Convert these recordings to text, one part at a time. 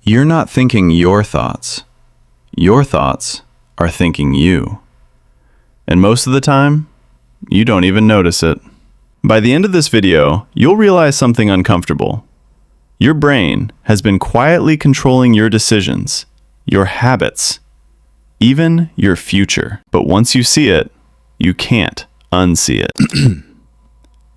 You're not thinking your thoughts. Your thoughts are thinking you. And most of the time, you don't even notice it. By the end of this video, you'll realize something uncomfortable. Your brain has been quietly controlling your decisions, your habits, even your future. But once you see it, you can't unsee it.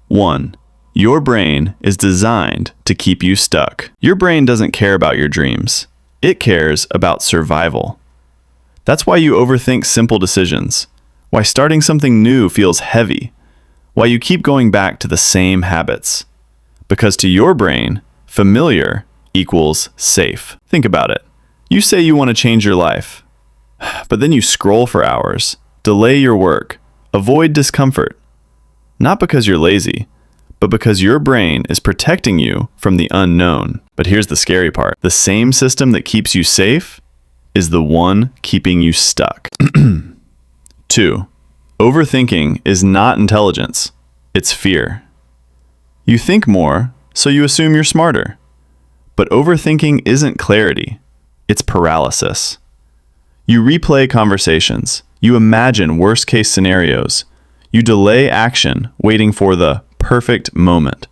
1. Your brain is designed to keep you stuck. Your brain doesn't care about your dreams. It cares about survival. That's why you overthink simple decisions, why starting something new feels heavy, why you keep going back to the same habits. Because to your brain, familiar equals safe. Think about it. You say you want to change your life, but then you scroll for hours, delay your work, avoid discomfort. Not because you're lazy, but because your brain is protecting you from the unknown. But here's the scary part. The same system that keeps you safe is the one keeping you stuck. 2. Overthinking is not intelligence. It's fear. You think more, so you assume you're smarter. But overthinking isn't clarity. It's paralysis. You replay conversations. You imagine worst-case scenarios. You delay action, waiting for the perfect moment.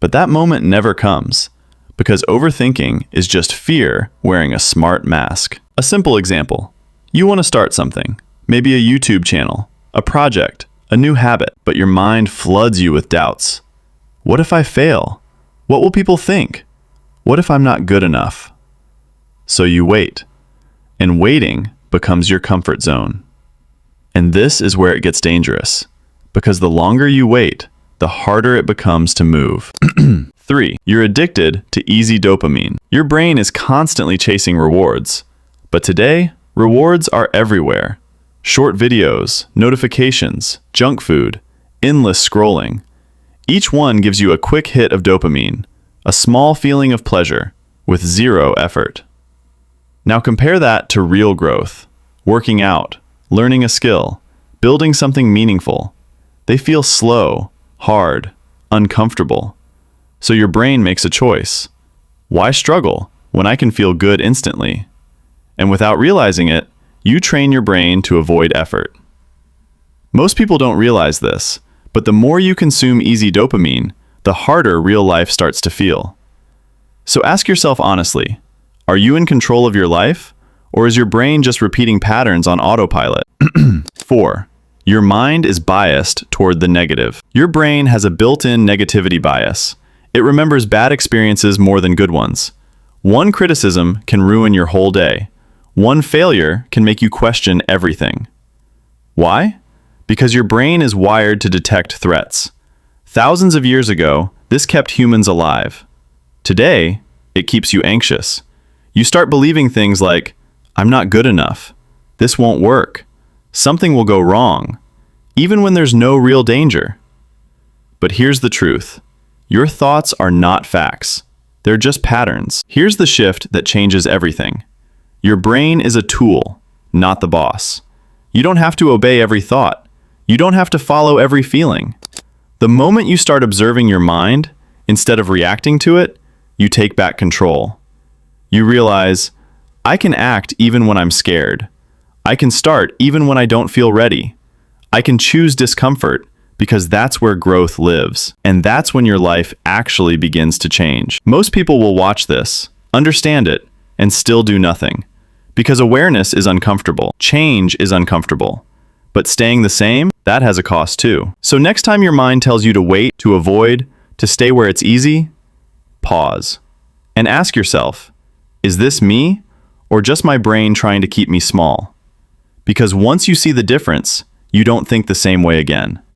But that moment never comes, because overthinking is just fear wearing a smart mask. A simple example. You want to start something, maybe a YouTube channel, a project, a new habit, but your mind floods you with doubts. What if I fail? What will people think? What if I'm not good enough? So you wait, and waiting becomes your comfort zone. And this is where it gets dangerous, because the longer you wait, the harder it becomes to move. 3. You're addicted to easy dopamine. Your brain is constantly chasing rewards. But today, rewards are everywhere. Short videos, notifications, junk food, endless scrolling. Each one gives you a quick hit of dopamine, a small feeling of pleasure, with zero effort. Now compare that to real growth, working out, learning a skill, building something meaningful. They feel slow, hard, uncomfortable. So your brain makes a choice. Why struggle when I can feel good instantly? And without realizing it, you train your brain to avoid effort. Most people don't realize this, but the more you consume easy dopamine, the harder real life starts to feel. So ask yourself honestly, are you in control of your life, or is your brain just repeating patterns on autopilot? 4. Your mind is biased toward the negative. Your brain has a built-in negativity bias. It remembers bad experiences more than good ones. One criticism can ruin your whole day. One failure can make you question everything. Why? Because your brain is wired to detect threats. Thousands of years ago, this kept humans alive. Today, it keeps you anxious. You start believing things like, I'm not good enough. This won't work. Something will go wrong, even when there's no real danger. But here's the truth. Your thoughts are not facts. They're just patterns. Here's the shift that changes everything. Your brain is a tool, not the boss. You don't have to obey every thought. You don't have to follow every feeling. The moment you start observing your mind, instead of reacting to it, you take back control. You realize, I can act even when I'm scared. I can start even when I don't feel ready. I can choose discomfort because that's where growth lives. And that's when your life actually begins to change. Most people will watch this, understand it, and still do nothing. Because awareness is uncomfortable. Change is uncomfortable. But staying the same, that has a cost too. So next time your mind tells you to wait, to avoid, to stay where it's easy, pause. And ask yourself, is this me or just my brain trying to keep me small? Because once you see the difference, you don't think the same way again.